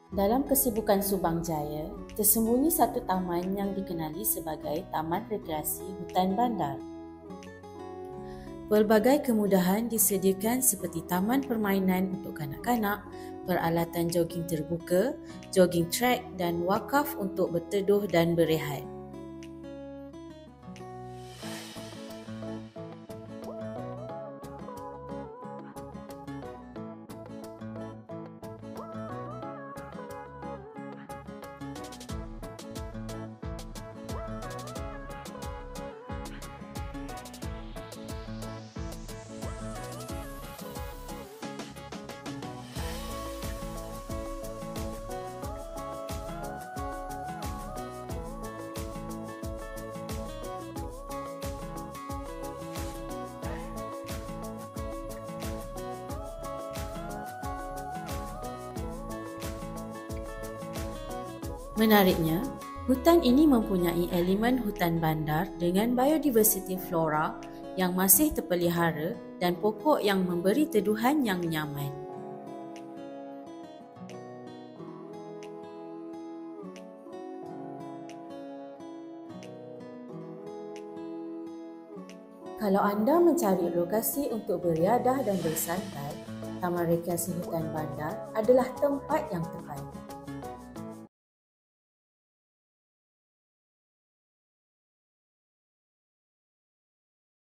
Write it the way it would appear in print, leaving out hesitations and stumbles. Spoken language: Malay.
Dalam kesibukan Subang Jaya, tersembunyi satu taman yang dikenali sebagai Taman Rekreasi Hutan Bandar. Pelbagai kemudahan disediakan seperti taman permainan untuk kanak-kanak, peralatan jogging terbuka, jogging track dan wakaf untuk berteduh dan berehat. Menariknya, hutan ini mempunyai elemen hutan bandar dengan biodiversiti flora yang masih terpelihara dan pokok yang memberi teduhan yang nyaman. Kalau anda mencari lokasi untuk beriadah dan bersantai, Taman Rekreasi Hutan Bandar adalah tempat yang tepat.